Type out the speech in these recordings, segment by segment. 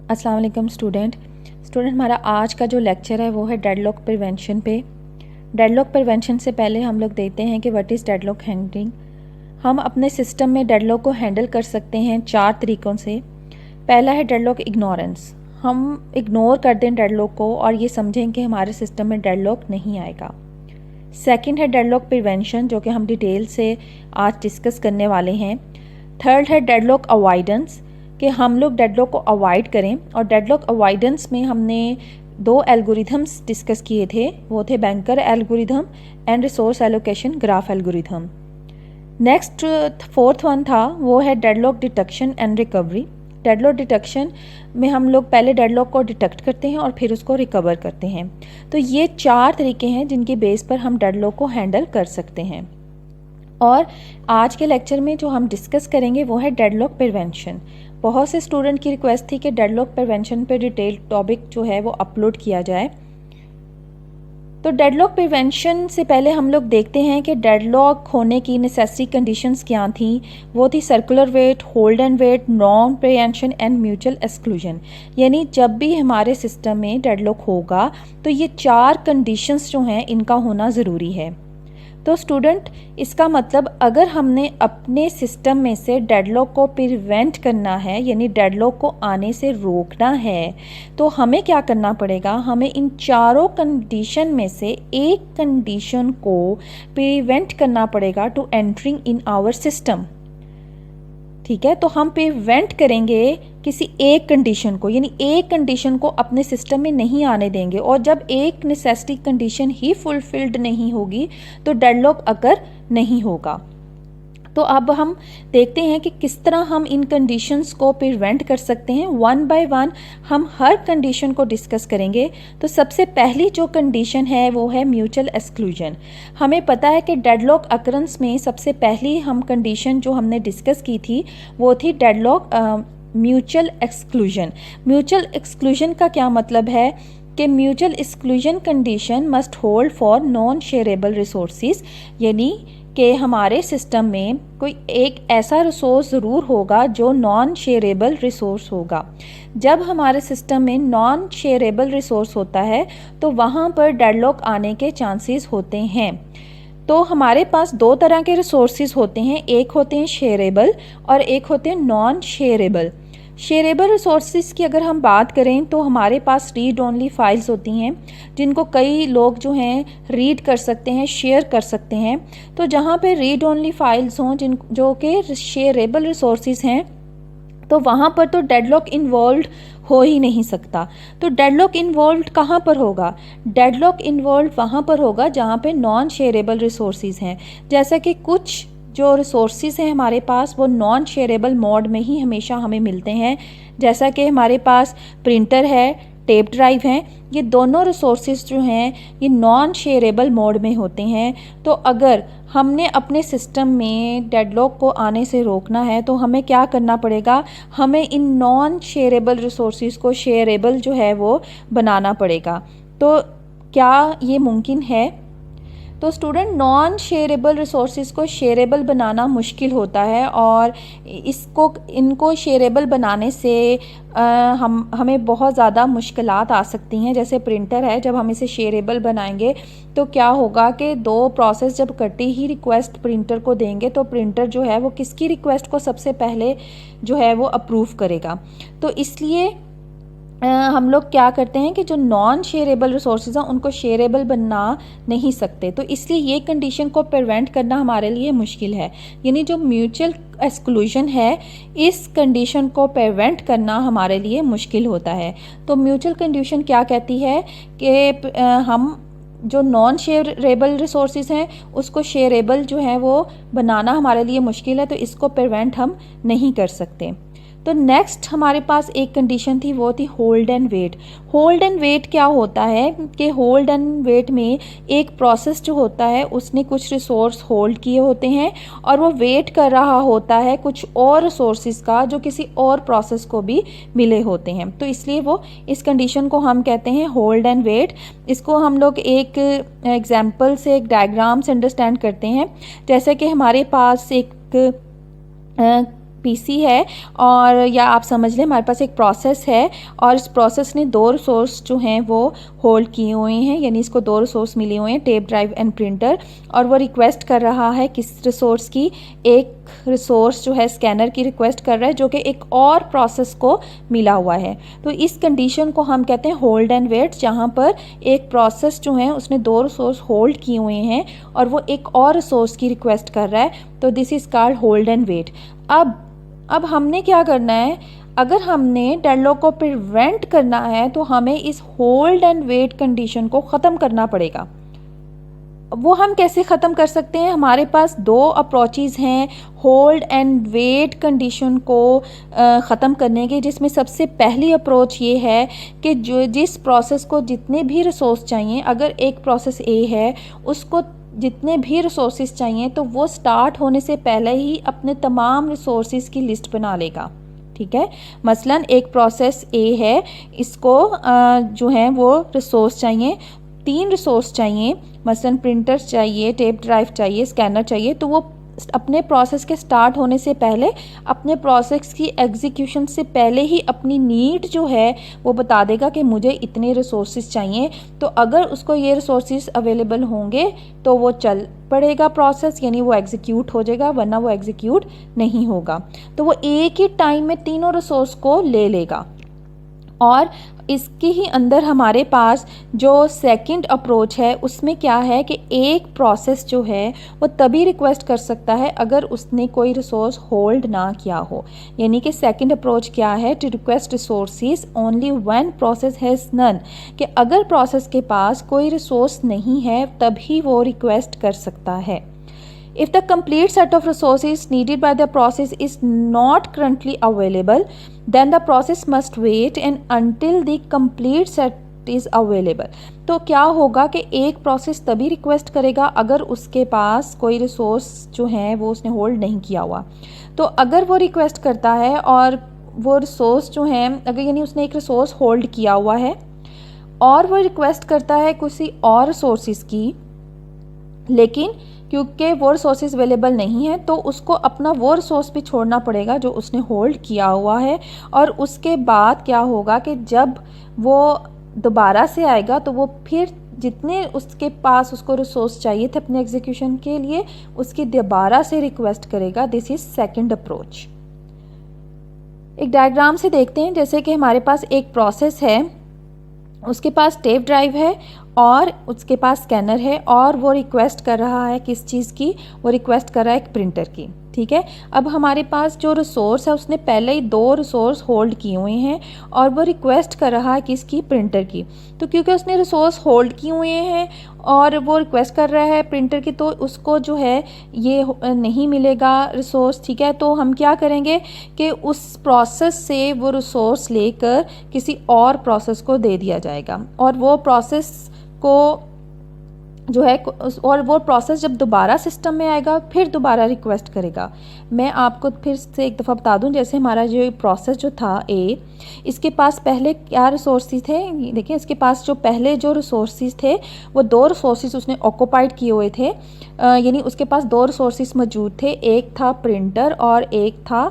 अस्सलाम वालेकुम स्टूडेंट हमारा आज का जो लेक्चर है वो है डेडलॉक प्रिवेंशन पे। डेडलॉक प्रिवेंशन से पहले हम लोग देखते हैं कि व्हाट इज़ डेडलॉक हैंडलिंग। हम अपने सिस्टम में डेडलॉक को हैंडल कर सकते हैं 4 तरीक़ों से। पहला है डेडलॉक इग्नोरेंस, हम इग्नोर कर दें डेडलॉक को और ये समझें कि हमारे सिस्टम में डेडलॉक नहीं आएगा। सेकंड है डेडलॉक प्रिवेंशन, जो कि हम डिटेल से आज डिस्कस करने वाले हैं। थर्ड है डेडलॉक अवॉइडेंस, कि हम लोग डेडलॉक को अवॉइड करें, और डेडलॉक अवॉइडेंस में हमने 2 एल्गोरिथम्स डिस्कस किए थे, वो थे banker algorithm and resource allocation graph algorithm. Next fourth one था वो है deadlock detection and recovery. Deadlock detection में हम लोग पहले डेडलॉक को डिटेक्ट करते हैं और फिर उसको रिकवर करते हैं। तो ये 4 तरीके हैं जिनके बेस पर हम डेडलॉक को हैंडल कर सकते हैं। और आज के लेक्चर में जो हम डिस्कस करेंगे वो है डेडलॉक प्रिवेंशन। बहुत से स्टूडेंट की रिक्वेस्ट थी कि डेडलॉक प्रिवेंशन पे डिटेल टॉपिक जो है वो अपलोड किया जाए। तो डेडलॉक प्रिवेंशन से पहले हम लोग देखते हैं कि डेडलॉक होने की नेसेसरी कंडीशंस क्या थी। वो थी circular wait, hold and wait, non prevention and mutual exclusion. यानी जब भी हमारे सिस्टम में डेडलॉक होगा तो ये 4 कंडीशंस जो हैं इनका होना ज़रूरी है। तो स्टूडेंट, इसका मतलब अगर हमने अपने सिस्टम में से डेडलॉक को प्रिवेंट करना है, यानी डेडलॉक को आने से रोकना है, तो हमें क्या करना पड़ेगा? हमें इन चारों कंडीशन में से एक कंडीशन को प्रिवेंट करना पड़ेगा to entering in our system. ठीक है, तो हम प्रिवेंट करेंगे किसी एक कंडीशन को, यानी एक कंडीशन को अपने सिस्टम में नहीं आने देंगे। और जब एक नेसेसिटी कंडीशन ही फुलफिल्ड नहीं होगी तो डेडलॉक अकर नहीं होगा। तो अब हम देखते हैं कि किस तरह हम इन कंडीशंस को प्रिवेंट कर सकते हैं। वन बाय वन हम हर कंडीशन को डिस्कस करेंगे। तो सबसे पहली जो कंडीशन है वो है म्यूचुअल एक्सक्लूजन। हमें पता है कि डेडलॉक अकरेंस में सबसे पहली हम कंडीशन जो हमने डिस्कस की थी वो थी deadlock mutual exclusion. Mutual exclusion का क्या मतलब है कि mutual exclusion condition must hold for non shareable resources, यानी कि हमारे सिस्टम में कोई एक ऐसा रिसोर्स ज़रूर होगा जो नॉन शेयरेबल रिसोर्स होगा। जब हमारे सिस्टम में नॉन शेयरेबल रिसोर्स होता है तो वहाँ पर डेडलॉक आने के चांसेस होते हैं। तो हमारे पास 2 तरह के रिसोर्सेज होते हैं, एक होते हैं शेयरेबल और एक होते हैं नॉन शेयरेबल। शेयरेबल रिसोर्सेज की अगर हम बात करें तो हमारे पास रीड ओनली फाइल्स होती हैं जिनको कई लोग जो हैं रीड कर सकते हैं, शेयर कर सकते हैं। तो जहाँ पे रीड ओनली फाइल्स हों जो कि शेयरेबल रिसोर्सेज हैं, तो वहाँ पर तो डेडलॉक इन्वॉल्व हो ही नहीं सकता। तो डेडलॉक इन्वॉल्व कहाँ पर होगा? डेडलॉक इन्वॉल्व वहाँ पर होगा जहाँ पे नॉन शेयरेबल रिसोर्सेज हैं। जैसा कि कुछ जो रिसोर्सेज हैं हमारे पास वो नॉन शेयरेबल मोड में ही हमेशा हमें मिलते हैं। जैसा कि हमारे पास प्रिंटर है, टेप ड्राइव हैं, ये दोनों रिसोर्सेज जो हैं ये नॉन शेयरेबल मोड में होते हैं। तो अगर हमने अपने सिस्टम में डेडलॉक को आने से रोकना है तो हमें क्या करना पड़ेगा? हमें इन नॉन शेयरेबल रिसोर्सेज को शेयरेबल जो है वो बनाना पड़ेगा। तो क्या ये मुमकिन है? तो स्टूडेंट, नॉन शेयरेबल रिसोर्सेज को शेयरेबल बनाना मुश्किल होता है और इनको शेयरेबल बनाने से हमें बहुत ज़्यादा मुश्किलात आ सकती हैं। जैसे प्रिंटर है, जब हम इसे शेयरेबल बनाएंगे तो क्या होगा कि 2 प्रोसेस जब कटी ही रिक्वेस्ट प्रिंटर को देंगे तो प्रिंटर जो है वो किसकी रिक्वेस्ट को सबसे पहले जो है वो अप्रूव करेगा। तो इसलिए हम लोग क्या करते हैं कि जो नॉन शेयरेबल रिसोर्सेज हैं उनको शेयरेबल बना नहीं सकते। तो इसलिए ये कंडीशन को प्रिवेंट करना हमारे लिए मुश्किल है। यानी जो म्यूचुअल एक्सक्लूजन है इस कंडीशन को प्रिवेंट करना हमारे लिए मुश्किल होता है। तो म्यूचुअल कंडीशन क्या कहती है कि हम जो नॉन शेयरेबल रिसोर्सेज हैं उसको शेयरेबल जो है वो बनाना हमारे लिए मुश्किल है, तो इसको प्रिवेंट हम नहीं कर सकते। तो नेक्स्ट हमारे पास एक कंडीशन थी, वो थी hold and wait. Hold and wait क्या होता है कि होल्ड एंड वेट में एक प्रोसेस जो होता है उसने कुछ रिसोर्स होल्ड किए होते हैं और वो वेट कर रहा होता है कुछ और रिसोर्सेज का जो किसी और प्रोसेस को भी मिले होते हैं। तो इसलिए वो इस कंडीशन को हम कहते हैं होल्ड एंड वेट। इसको हम लोग एक एग्जाम्पल से, एक डायग्राम से अंडरस्टैंड करते हैं। जैसे कि हमारे पास एक पीसी है और या आप समझ लें हमारे पास एक प्रोसेस है और इस प्रोसेस ने दो रिसोर्स जो हैं वो होल्ड किए हुए हैं, यानी इसको दो रिसोर्स मिले हुए हैं, टेप ड्राइव एंड प्रिंटर। और वो रिक्वेस्ट कर रहा है किस रिसोर्स की, एक रिसोर्स जो है स्कैनर की रिक्वेस्ट कर रहा है जो कि एक और प्रोसेस को मिला हुआ है। तो इस कंडीशन को हम कहते हैं होल्ड एंड वेट, जहाँ पर एक प्रोसेस जो है उसने दो रिसोर्स होल्ड किए हुए हैं और वो एक और रिसोर्स की रिक्वेस्ट कर रहा है, तो this is called hold and wait. अब हमने क्या करना है, अगर हमने डेडलॉक को प्रिवेंट करना है तो हमें इस होल्ड एंड वेट कंडीशन को ख़त्म करना पड़ेगा। वो हम कैसे ख़त्म कर सकते हैं, हमारे पास दो अप्रोचेज़ हैं होल्ड एंड वेट कंडीशन को ख़त्म करने के, जिसमें सबसे पहली अप्रोच ये है कि जिस प्रोसेस को जितने भी रिसोर्स चाहिए, अगर एक प्रोसेस ए है उसको जितने भी रिसोर्सेज चाहिए तो वो स्टार्ट होने से पहले ही अपने तमाम रिसोर्सेज की लिस्ट बना लेगा। ठीक है, मसलन एक प्रोसेस ए है, इसको जो है वो रिसोर्स चाहिए, 3 रिसोर्स चाहिए, मसलन प्रिंटर चाहिए, टेप ड्राइव चाहिए, स्कैनर चाहिए, तो वो अपने प्रोसेस के स्टार्ट होने से पहले, अपने प्रोसेस की एग्जीक्यूशन से पहले ही अपनी नीड जो है वो बता देगा कि मुझे इतने रिसोर्सेज चाहिए। तो अगर उसको ये रिसोर्सेज अवेलेबल होंगे तो वो चल पड़ेगा प्रोसेस, यानी वो एग्जीक्यूट हो जाएगा, वरना वो एग्जीक्यूट नहीं होगा। तो वो एक ही टाइम में तीनों रिसोर्स को ले लेगा। और इसके ही अंदर हमारे पास जो सेकंड अप्रोच है उसमें क्या है कि एक प्रोसेस जो है वो तभी रिक्वेस्ट कर सकता है अगर उसने कोई रिसोर्स होल्ड ना किया हो, यानी कि सेकंड अप्रोच क्या है, to request resources only when process has none, कि अगर प्रोसेस के पास कोई रिसोर्स नहीं है तभी वो रिक्वेस्ट कर सकता है। If the complete set of resources needed by the process is not currently available, then the process must wait and until the complete set is available। तो क्या होगा कि एक प्रोसेस तभी रिक्वेस्ट करेगा अगर उसके पास कोई रिसोर्स जो है वो उसने होल्ड नहीं किया हुआ। तो अगर वो रिक्वेस्ट करता है और वो रिसोर्स जो है, अगर यानी उसने एक रिसोर्स होल्ड किया हुआ है और वो रिक्वेस्ट करता है किसी और रिसोर्सेज की, लेकिन क्योंकि वो रिसोर्सेज अवेलेबल नहीं है तो उसको अपना वो रिसोर्स भी छोड़ना पड़ेगा जो उसने होल्ड किया हुआ है। और उसके बाद क्या होगा कि जब वो दोबारा से आएगा तो वो फिर जितने उसके पास उसको रिसोर्स चाहिए थे अपने एग्जीक्यूशन के लिए उसकी दोबारा से रिक्वेस्ट करेगा। This is second approach. एक डायग्राम से देखते हैं, जैसे कि हमारे पास एक प्रोसेस है, उसके पास टेप ड्राइव है और उसके पास स्कैनर है और वो रिक्वेस्ट कर रहा है किस चीज़ की, वो रिक्वेस्ट कर रहा है एक प्रिंटर की। ठीक है, अब हमारे पास जो रिसोर्स है उसने पहले ही दो रिसोर्स होल्ड किए हुए हैं और वो रिक्वेस्ट कर रहा है किसकी, प्रिंटर की। तो क्योंकि उसने रिसोर्स होल्ड किए हुए हैं और वो रिक्वेस्ट कर रहा है प्रिंटर की, तो उसको जो है ये नहीं मिलेगा रिसोर्स। ठीक है, तो हम क्या करेंगे कि उस प्रोसेस से वो रिसोर्स लेकर किसी और प्रोसेस को दे दिया जाएगा और वो प्रोसेस को जो है और वो प्रोसेस जब दोबारा सिस्टम में आएगा फिर दोबारा रिक्वेस्ट करेगा। मैं आपको फिर से एक दफ़ा बता दूं, जैसे हमारा जो प्रोसेस जो था ए, इसके पास पहले क्या रिसोर्सेज थे, देखिए इसके पास जो पहले जो रिसोर्सेज थे वो दो रिसोर्सेज उसने ऑक्यूपाइड किए हुए थे, यानी उसके पास दो रिसोर्सेज मौजूद थे, एक था प्रिंटर और एक था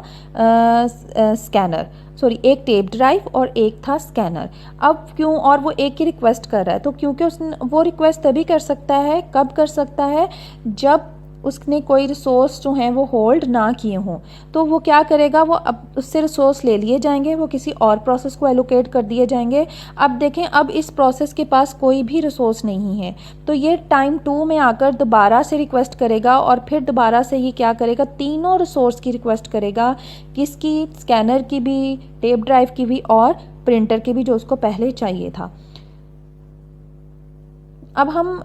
स्कैनर, सॉरी एक टेप ड्राइव और एक था स्कैनर। अब क्यों, और वो एक ही रिक्वेस्ट कर रहा है, तो क्योंकि उसने वो रिक्वेस्ट तभी कर सकता है, कब कर सकता है, जब उसने कोई रिसोर्स जो हैं वो होल्ड ना किए हों। तो वो क्या करेगा, वो अब उससे रिसोर्स ले लिए जाएंगे, वो किसी और प्रोसेस को एलोकेट कर दिए जाएंगे। अब देखें, अब इस प्रोसेस के पास कोई भी रिसोर्स नहीं है तो ये टाइम 2 में आकर दोबारा से रिक्वेस्ट करेगा और फिर दोबारा से ये क्या करेगा, तीनों रिसोर्स की रिक्वेस्ट करेगा, किसकी, स्कैनर की भी, टेप ड्राइव की भी और प्रिंटर की भी, जो उसको पहले चाहिए था। अब हम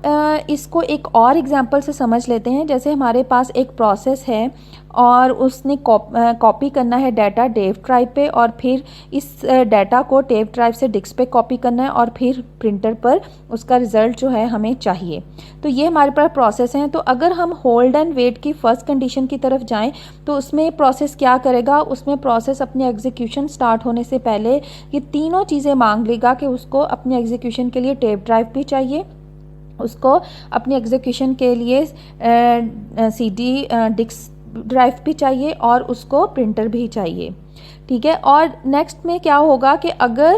इसको एक और एग्जांपल से समझ लेते हैं। जैसे हमारे पास एक प्रोसेस है और उसने कॉपी करना है डाटा टेप ड्राइव पे और फिर इस डाटा को टेप ड्राइव से डिस्क पे कॉपी करना है और फिर प्रिंटर पर उसका रिज़ल्ट जो है हमें चाहिए। तो ये हमारे पास प्रोसेस हैं। तो अगर हम होल्ड एंड वेट की फ़र्स्ट कंडीशन की तरफ जाएँ तो उसमें प्रोसेस क्या करेगा, उसमें प्रोसेस अपने एग्जीक्यूशन स्टार्ट होने से पहले ये तीनों चीज़ें मांग लेगा कि उसको अपने एग्जीक्यूशन के लिए टेप ड्राइव भी चाहिए, उसको अपनी एग्जीक्यूशन के लिए CD डिस्क ड्राइव भी चाहिए और उसको प्रिंटर भी चाहिए, ठीक है। और नेक्स्ट में क्या होगा कि अगर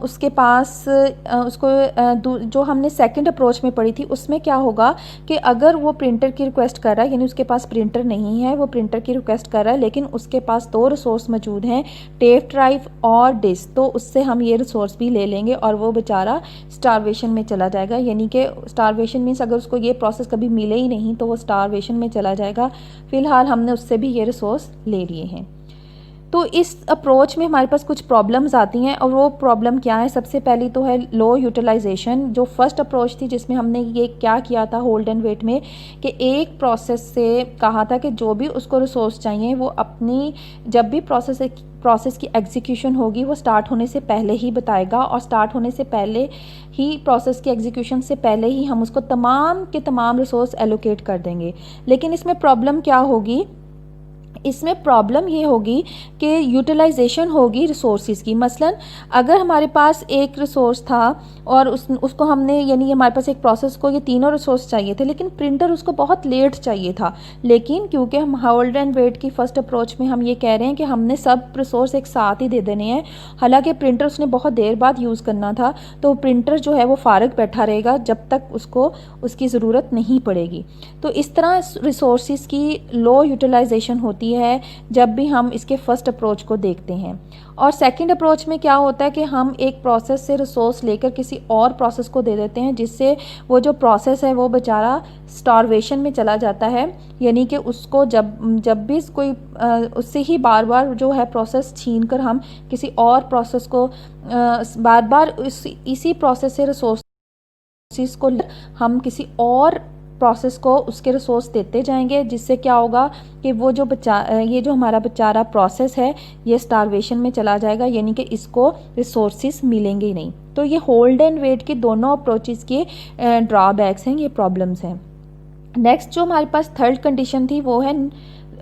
उसके पास जो हमने सेकंड अप्रोच में पढ़ी थी उसमें क्या होगा कि अगर वो प्रिंटर की रिक्वेस्ट कर रहा है, यानी उसके पास प्रिंटर नहीं है, वो प्रिंटर की रिक्वेस्ट कर रहा है, लेकिन उसके पास दो रिसोर्स मौजूद हैं, टेप ड्राइव और डिस्क, तो उससे हम ये रिसोर्स भी ले लेंगे और वो बेचारा स्टारवेशन में चला जाएगा। यानी कि स्टारवेशन मीन्स अगर उसको ये प्रोसेस कभी मिले ही नहीं तो वो स्टारवेशन में चला जाएगा। फ़िलहाल हमने उससे भी ये रिसोर्स ले लिए हैं। तो इस अप्रोच में हमारे पास कुछ प्रॉब्लम्स आती हैं, और वो प्रॉब्लम क्या है? सबसे पहली तो है लो यूटिलाइजेशन। जो फर्स्ट अप्रोच थी जिसमें हमने ये क्या किया था होल्ड एंड वेट में, कि एक प्रोसेस से कहा था कि जो भी उसको रिसोर्स चाहिए वो अपनी जब भी प्रोसेस की एग्जीक्यूशन होगी वो स्टार्ट होने से पहले ही बताएगा, और स्टार्ट होने से पहले ही प्रोसेस की एग्जीक्यूशन से पहले ही हम उसको तमाम के तमाम रिसोर्स एलोकेट कर देंगे। लेकिन इसमें प्रॉब्लम क्या होगी? इसमें प्रॉब्लम ये होगी कि यूटिलाइजेशन होगी रिसोर्सेज की। मसलन अगर हमारे पास एक रिसोर्स था और उसको हमने, यानी हमारे पास एक प्रोसेस को ये तीनों रिसोर्स चाहिए थे, लेकिन प्रिंटर उसको बहुत लेट चाहिए था। लेकिन क्योंकि हम होल्ड एंड वेट की फ़र्स्ट अप्रोच में हम ये कह रहे हैं कि हमने सब रिसोर्स एक साथ ही दे देने हैं, हालांकि प्रिंटर उसने बहुत देर बाद यूज़ करना था, तो प्रिंटर जो है वो फ़ारिग बैठा रहेगा जब तक उसको उसकी ज़रूरत नहीं पड़ेगी। तो इस तरह रिसोर्सेज की लो यूटिलाइजेशन होती है जब भी हम इसके फर्स्ट अप्रोच को देखते हैं। और सेकंड अप्रोच में क्या होता है कि हम एक प्रोसेस से रिसोर्स लेकर किसी और प्रोसेस को दे देते हैं, जिससे वो जो प्रोसेस है वो बेचारा स्टारवेशन में चला जाता है। यानी कि उसको जब भी कोई उससे ही बार बार जो है प्रोसेस छीन कर हम किसी और प्रोसेस को बार बार इसी प्रोसेस से रिसोर्सेज को हम किसी और प्रोसेस को उसके रिसोर्स देते जाएंगे, जिससे क्या होगा कि वो जो ये जो हमारा बेचारा प्रोसेस है ये स्टारवेशन में चला जाएगा, यानी कि इसको रिसोर्सेज मिलेंगे ही नहीं। तो ये होल्ड एंड वेट के दोनों अप्रोचेस के ड्रॉबैक्स हैं, ये प्रॉब्लम्स हैं। नेक्स्ट जो हमारे पास थर्ड कंडीशन थी वो है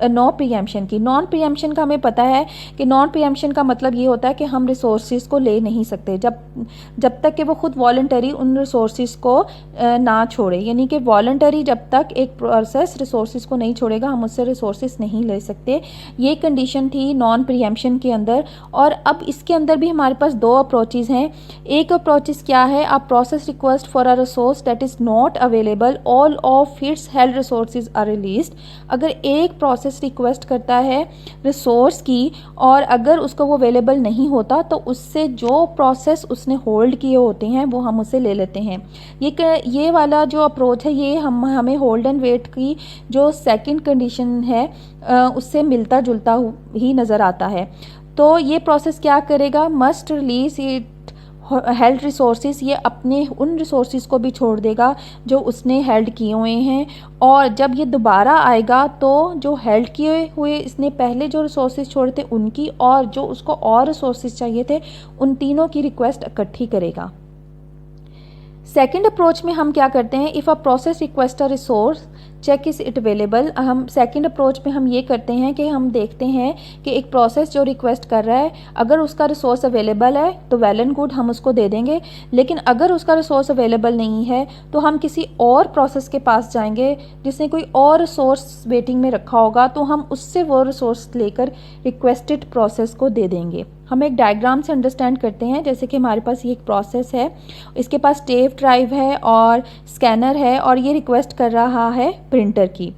नॉन प्रीएम्पशन की। नॉन प्रीएम्पशन का हमें पता है कि नॉन प्रीएम्पशन का मतलब ये होता है कि हम रिसोर्सेज को ले नहीं सकते जब तक कि वो खुद वॉलंटरी उन रिसोर्सेज को ना छोड़े। यानी कि वॉलंटरी जब तक एक प्रोसेस रिसोर्सेज को नहीं छोड़ेगा हम उससे रिसोर्सेज नहीं ले सकते। ये कंडीशन थी नॉन प्रीएम्पशन के अंदर। और अब इसके अंदर भी हमारे पास दो अप्रोचेज़ हैं। एक अप्रोचेज़ क्या है? A process request for a resource that is not available, all of its held resources are released. अगर एक प्रोसेस रिक्वेस्ट करता है रिसोर्स की और अगर उसको वो अवेलेबल नहीं होता तो उससे जो प्रोसेस उसने होल्ड किए होते हैं वो हम उसे ले लेते हैं। ये वाला जो अप्रोच है ये हमें होल्ड एंड वेट की जो सेकंड कंडीशन है उससे मिलता जुलता ही नज़र आता है। तो ये प्रोसेस क्या करेगा? Must release it held resources, ये अपने उन रिसोर्सेज को भी छोड़ देगा जो उसने हेल्ड किए हुए हैं, और जब ये दोबारा आएगा तो जो हेल्ड किए हुए इसने पहले जो रिसोर्सेज छोड़े थे उनकी और जो उसको और रिसोर्सेज चाहिए थे उन तीनों की रिक्वेस्ट इकट्ठी करेगा। सेकेंड अप्रोच में हम क्या करते हैं? If a process request a resource check is it available. हम सेकंड अप्रोच में हम ये करते हैं कि हम देखते हैं कि एक प्रोसेस जो रिक्वेस्ट कर रहा है अगर उसका रिसोर्स अवेलेबल है तो वेल एंड गुड, हम उसको दे देंगे। लेकिन अगर उसका रिसोर्स अवेलेबल नहीं है तो हम किसी और प्रोसेस के पास जाएंगे जिसने कोई और रिसोर्स वेटिंग में रखा होगा, तो हम उससे वो रिसोर्स लेकर रिक्वेस्टेड प्रोसेस को दे देंगे। हम एक डायग्राम से अंडरस्टैंड करते हैं। जैसे कि हमारे पास ये एक प्रोसेस है, इसके पास टेप ड्राइव है और स्कैनर है और ये रिक्वेस्ट कर रहा है प्रिंटर की,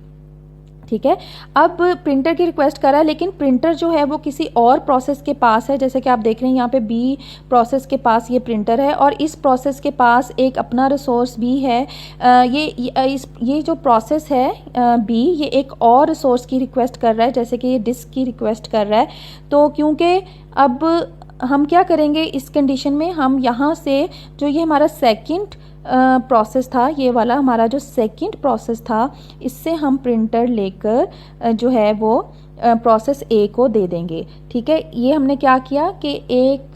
ठीक है। अब प्रिंटर की रिक्वेस्ट करा है लेकिन प्रिंटर जो है वो किसी और प्रोसेस के पास है। जैसे कि आप देख रहे हैं यहाँ पे बी प्रोसेस के पास ये प्रिंटर है और इस प्रोसेस के पास एक अपना रिसोर्स भी है। ये जो प्रोसेस है बी, ये एक और रिसोर्स की रिक्वेस्ट कर रहा है, जैसे कि ये डिस्क की रिक्वेस्ट कर रहा है। तो क्योंकि अब हम क्या करेंगे इस कंडीशन में, हम यहाँ से जो ये हमारा सेकंड प्रोसेस था, ये वाला हमारा जो सेकंड प्रोसेस था, इससे हम प्रिंटर लेकर जो है वो प्रोसेस ए को दे देंगे, ठीक है। ये हमने क्या किया कि एक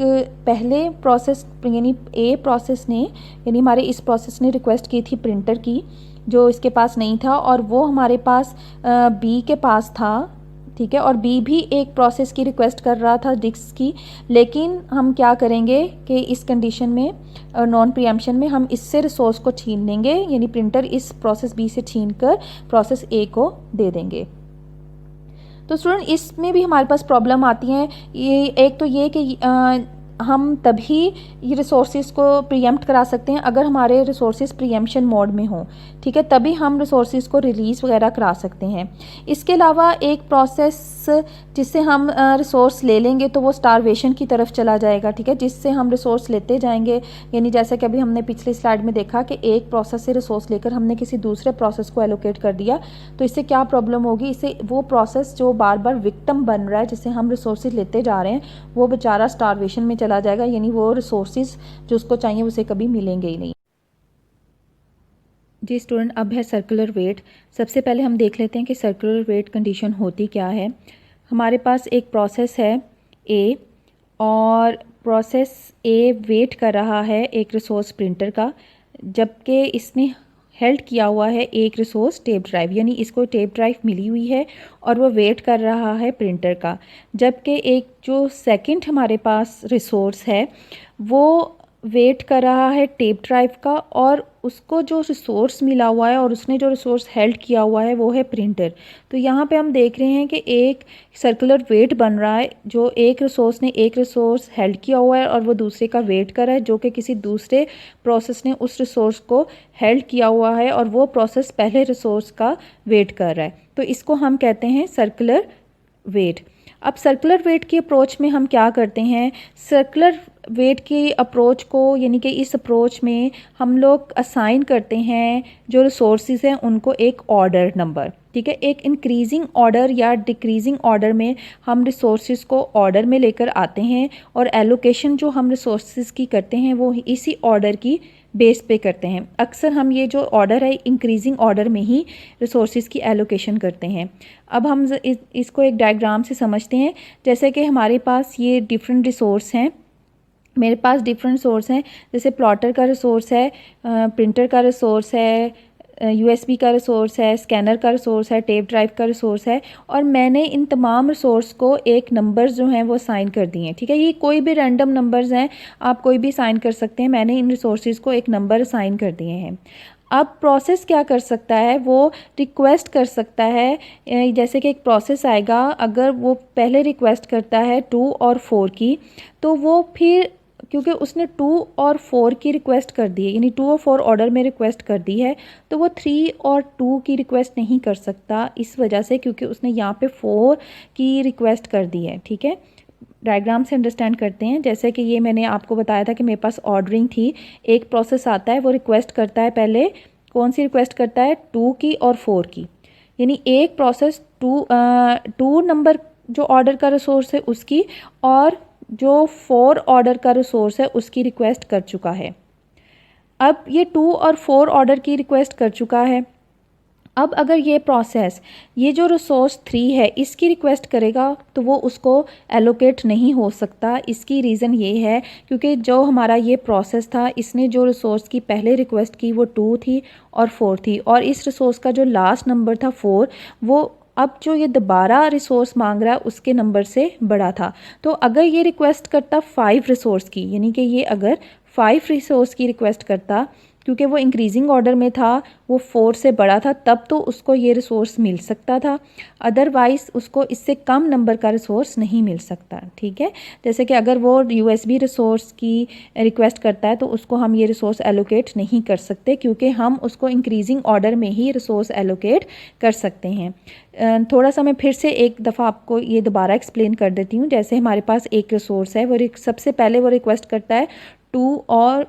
पहले प्रोसेस यानी ए प्रोसेस ने, यानी हमारे इस प्रोसेस ने रिक्वेस्ट की थी प्रिंटर की जो इसके पास नहीं था, और वो हमारे पास बी के पास था, ठीक है। और बी भी एक प्रोसेस की रिक्वेस्ट कर रहा था डिस्क की। लेकिन हम क्या करेंगे कि इस कंडीशन में नॉन प्रीएम्पशन में हम इससे रिसोर्स को छीन लेंगे, यानी प्रिंटर इस प्रोसेस बी से छीन कर प्रोसेस ए को दे देंगे। तो स्टूडेंट इसमें भी हमारे पास प्रॉब्लम आती है। ये एक तो ये कि हम तभी ये रिसोर्सेज को प्रीएम्प्ट करा सकते हैं अगर हमारे रिसोर्सेज प्रीएम्पशन मोड में हों, ठीक है, तभी हम रिसोर्सेज को रिलीज़ वगैरह करा सकते हैं। इसके अलावा एक प्रोसेस जिससे हम रिसोर्स ले लेंगे तो वो स्टारवेशन की तरफ चला जाएगा, ठीक है, जिससे हम रिसोर्स लेते जाएंगे। यानी जैसे कि अभी हमने पिछली स्लाइड में देखा कि एक प्रोसेस से रिसोर्स लेकर हमने किसी दूसरे प्रोसेस को एलोकेट कर दिया, तो इससे क्या प्रॉब्लम होगी, इससे वो प्रोसेस जो बार बार विक्टिम बन रहा है, जिससे हम रिसोर्सेज लेते जा रहे हैं, वो बेचारा स्टारवेशन में चला जाएगा, यानी वो रिसोर्सेज जो उसको चाहिए उसे कभी मिलेंगे ही नहीं। जी स्टूडेंट, अब है सर्कुलर वेट। सबसे पहले हम देख लेते हैं कि सर्कुलर वेट कंडीशन होती क्या है। हमारे पास एक प्रोसेस है ए, और प्रोसेस ए वेट कर रहा है एक रिसोर्स प्रिंटर का, जबकि इसने हेल्ड किया हुआ है एक रिसोर्स टेप ड्राइव, यानी इसको टेप ड्राइव मिली हुई है और वो वेट कर रहा है प्रिंटर का। जबकि एक जो सेकंड हमारे पास रिसोर्स है वो वेट कर रहा है टेप ड्राइव का, और उसको जो रिसोर्स मिला हुआ है और उसने जो रिसोर्स हेल्ड किया हुआ है वो है प्रिंटर। तो यहाँ पे हम देख रहे हैं कि एक सर्कुलर वेट बन रहा है, जो एक रिसोर्स ने एक रिसोर्स हेल्ड किया हुआ है और वो दूसरे का वेट कर रहा है, जो कि किसी दूसरे प्रोसेस ने उस रिसोर्स को हेल्ड किया हुआ है और वो प्रोसेस पहले रिसोर्स का वेट कर रहा है। तो इसको हम कहते हैं सर्कुलर वेट। अब सर्कुलर वेट की अप्रोच में हम क्या करते हैं, सर्कुलर वेट की अप्रोच को, यानी कि इस अप्रोच में हम लोग असाइन करते हैं जो रिसोर्सेज हैं उनको एक ऑर्डर नंबर, ठीक है, एक इंक्रीजिंग ऑर्डर या डिक्रीजिंग ऑर्डर में हम रिसोर्सेज को ऑर्डर में लेकर आते हैं, और एलोकेशन जो हम रिसोर्सेज की करते हैं वो इसी ऑर्डर की बेस पे करते हैं। अक्सर हम ये जो ऑर्डर है इंक्रीजिंग ऑर्डर में ही रिसोर्सेज की एलोकेशन करते हैं। अब हम इसको एक डायग्राम से समझते हैं। जैसे कि हमारे पास ये डिफरेंट रिसोर्स हैं, मेरे पास डिफरेंट सोर्स हैं, जैसे प्लॉटर का रिसोर्स है, प्रिंटर का रिसोर्स है, यूएसबी का रिसोर्स है, स्कैनर का रिसोर्स है, टेप ड्राइव का रिसोर्स है, और मैंने इन तमाम रिसोर्स को एक नंबर्स जो हैं वो साइन कर दिए हैं, ठीक है। ये कोई भी रैंडम नंबर्स हैं, आप कोई भी साइन कर सकते हैं, मैंने इन रिसोर्सेज को एक नंबर साइन कर दिए हैं। अब प्रोसेस क्या कर सकता है, वो रिक्वेस्ट कर सकता है, जैसे कि एक प्रोसेस आएगा, अगर वो पहले रिक्वेस्ट करता है 2 और 4 की, तो वो फिर क्योंकि उसने 2 और 4 की रिक्वेस्ट कर दी है, यानी 2 और 4 ऑर्डर में रिक्वेस्ट कर दी है, तो वो 3 और 2 की रिक्वेस्ट नहीं कर सकता, इस वजह से क्योंकि उसने यहाँ पे 4 की रिक्वेस्ट कर दी है, ठीक है। डायग्राम से अंडरस्टैंड करते हैं। जैसे कि ये मैंने आपको बताया था कि मेरे पास ऑर्डरिंग थी, एक प्रोसेस आता है, वो रिक्वेस्ट करता है, पहले कौन सी रिक्वेस्ट करता है, 2 की और 4 की, यानी एक प्रोसेस 2 नंबर जो ऑर्डर का रिसोर्स है उसकी, और जो 4 ऑर्डर का रिसोर्स है उसकी रिक्वेस्ट कर चुका है। अब ये 2 और 4 ऑर्डर की रिक्वेस्ट कर चुका है। अब अगर ये प्रोसेस ये जो रिसोर्स 3 है इसकी रिक्वेस्ट करेगा तो वो उसको एलोकेट नहीं हो सकता। इसकी रीज़न ये है क्योंकि जो हमारा ये प्रोसेस था, इसने जो रिसोर्स की पहले रिक्वेस्ट की वो 2 थी और 4 थी, और इस रिसोर्स का जो लास्ट नंबर था 4, वो अब जो ये दोबारा रिसोर्स मांग रहा है उसके नंबर से बड़ा था। तो अगर ये रिक्वेस्ट करता 5 रिसोर्स की, यानी कि ये अगर 5 रिसोर्स की रिक्वेस्ट करता, क्योंकि वो इंक्रीजिंग ऑर्डर में था, वो 4 से बड़ा था, तब तो उसको ये रिसोर्स मिल सकता था, अदरवाइज़ उसको इससे कम नंबर का रिसोर्स नहीं मिल सकता, ठीक है। जैसे कि अगर वो यूएसबी रिसोर्स की रिक्वेस्ट करता है तो उसको हम ये रिसोर्स एलोकेट नहीं कर सकते, क्योंकि हम उसको इंक्रीजिंग ऑर्डर में ही रिसोर्स एलोकेट कर सकते हैं। थोड़ा सा मैं फिर से एक दफ़ा आपको ये दोबारा एक्सप्लेन कर देती हूँ। जैसे हमारे पास एक रिसोर्स है, वो सबसे पहले वो रिक्वेस्ट करता है 2 और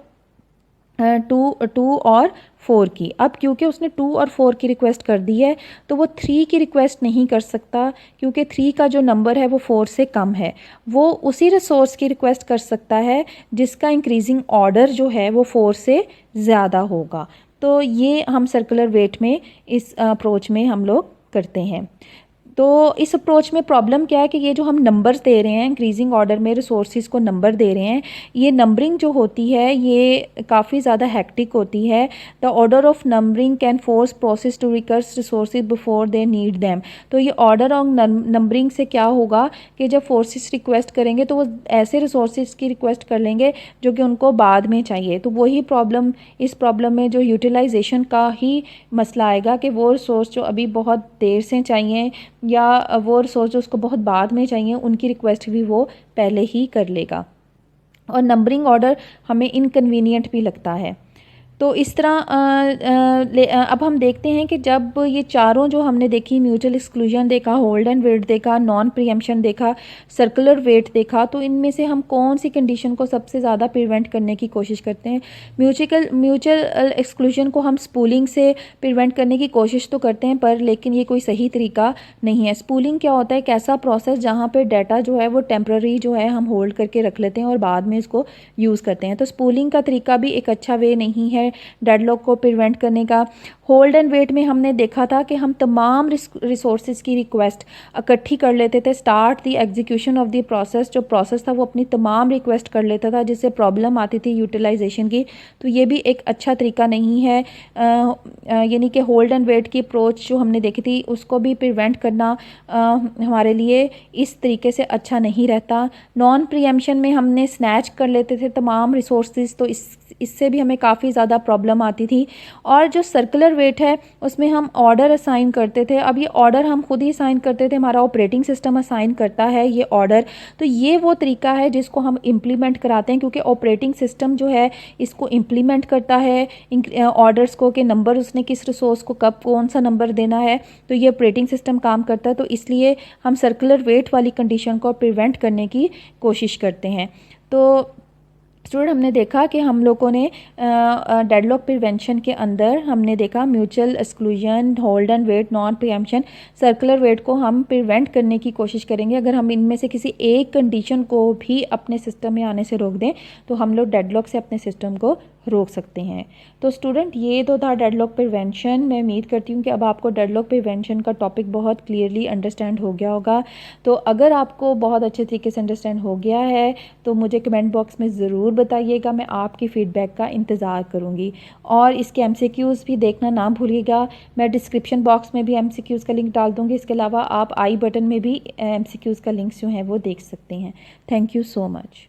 4 की। अब क्योंकि उसने 2 और 4 की रिक्वेस्ट कर दी है तो वो 3 की रिक्वेस्ट नहीं कर सकता, क्योंकि 3 का जो नंबर है वो 4 से कम है। वो उसी रिसोर्स की रिक्वेस्ट कर सकता है जिसका इंक्रीजिंग ऑर्डर जो है वो 4 से ज़्यादा होगा। तो ये हम सर्कुलर वेट में इस अप्रोच में हम लोग करते हैं। तो इस अप्रोच में प्रॉब्लम क्या है कि ये जो हम नंबर्स दे रहे हैं, इंक्रीजिंग ऑर्डर में रिसोर्सेज को नंबर दे रहे हैं, ये नंबरिंग जो होती है ये काफ़ी ज़्यादा हैक्टिक होती है। The order of numbering can force process to recurse resources before they need them. तो ये ऑर्डर ऑफ नंबरिंग से क्या होगा कि जब फोर्सेस रिक्वेस्ट करेंगे तो वो ऐसे रिसोर्सेज की रिक्वेस्ट कर लेंगे जो कि उनको बाद में चाहिए। तो वही प्रॉब्लम, इस प्रॉब्लम में जो यूटिलाइजेशन का ही मसला आएगा कि वो रिसोर्स जो अभी बहुत देर से चाहिए, या वो रिसोर्स जो उसको बहुत बाद में चाहिए उनकी रिक्वेस्ट भी वो पहले ही कर लेगा। और नंबरिंग ऑर्डर हमें इनकन्वीनियंट भी लगता है। तो इस तरह अब हम देखते हैं कि जब ये चारों जो हमने देखी, म्यूचुअल एक्सक्लूजन देखा, होल्ड एंड वेट देखा, नॉन प्रीएम्पशन देखा, सर्कुलर वेट देखा, तो इनमें से हम कौन सी कंडीशन को सबसे ज़्यादा प्रिवेंट करने की कोशिश करते हैं? म्यूचुअल एक्सक्लूजन को हम स्पूलिंग से प्रिवेंट करने की कोशिश तो करते हैं, पर लेकिन ये कोई सही तरीका नहीं है। स्पूलिंग क्या होता है? एक ऐसा प्रोसेस जहाँ पर डाटा जो है वो टेम्प्ररी जो है हम होल्ड करके रख लेते हैं और बाद में इसको यूज़ करते हैं। तो स्पूलिंग का तरीका भी एक अच्छा वे नहीं है डेडलॉक को प्रिवेंट करने का। होल्ड एंड वेट में हमने देखा था कि हम तमाम रिसोर्सेज की रिक्वेस्ट इकट्ठी कर लेते थे। Start the execution of the process, जो प्रोसेस था वो अपनी तमाम रिक्वेस्ट कर लेता था, जिससे प्रॉब्लम आती थी यूटिलाइजेशन की। तो ये भी एक अच्छा तरीका नहीं है। यानी कि होल्ड एंड वेट की अप्रोच जो हमने देखी थी उसको भी प्रिवेंट करना हमारे लिए इस तरीके से अच्छा नहीं रहता। नॉन प्रीएम्पशन में हमने स्नैच कर लेते थे तमाम रिसोर्सेज, तो इससे भी हमें काफ़ी ज़्यादा प्रॉब्लम आती थी। और जो सर्कुलर वेट है उसमें हम ऑर्डर असाइन करते थे। अब ये ऑर्डर हम खुद ही असाइन करते थे, हमारा ऑपरेटिंग सिस्टम असाइन करता है ये ऑर्डर। तो ये वो तरीका है जिसको हम इम्प्लीमेंट कराते हैं, क्योंकि ऑपरेटिंग सिस्टम जो है इसको इम्प्लीमेंट करता है ऑर्डर्स को, कि नंबर उसने किस रिसोर्स को कब कौन सा नंबर देना है, तो ये ऑपरेटिंग सिस्टम काम करता है। तो इसलिए हम सर्कुलर वेट वाली कंडीशन को प्रिवेंट करने की कोशिश करते हैं। तो स्टूडेंट, हमने देखा कि हम लोगों ने डेडलॉक प्रिवेंशन के अंदर हमने देखा mutual exclusion, hold and wait, non preemption, circular wait को हम प्रिवेंट करने की कोशिश करेंगे। अगर हम इनमें से किसी एक कंडीशन को भी अपने सिस्टम में आने से रोक दें तो हम लोग डेडलॉक से अपने सिस्टम को रोक सकते हैं। तो स्टूडेंट, ये तो था डेडलॉक प्रिवेंशन। मैं उम्मीद करती हूँ कि अब आपको डेडलॉक प्रिवेंशन का टॉपिक बहुत क्लियरली अंडरस्टैंड हो गया होगा। तो अगर आपको बहुत अच्छे तरीके से अंडरस्टैंड हो गया है तो मुझे कमेंट बॉक्स में ज़रूर बताइएगा, मैं आपकी फ़ीडबैक का इंतज़ार करूँगी। और इसके MCQs भी देखना ना भूलिएगा। मैं डिस्क्रिप्शन बॉक्स में भी MCQs का लिंक डाल दूँगी। इसके अलावा आप आई बटन में भी MCQs का लिंक्स जो हैं वो देख सकते हैं। Thank you so much.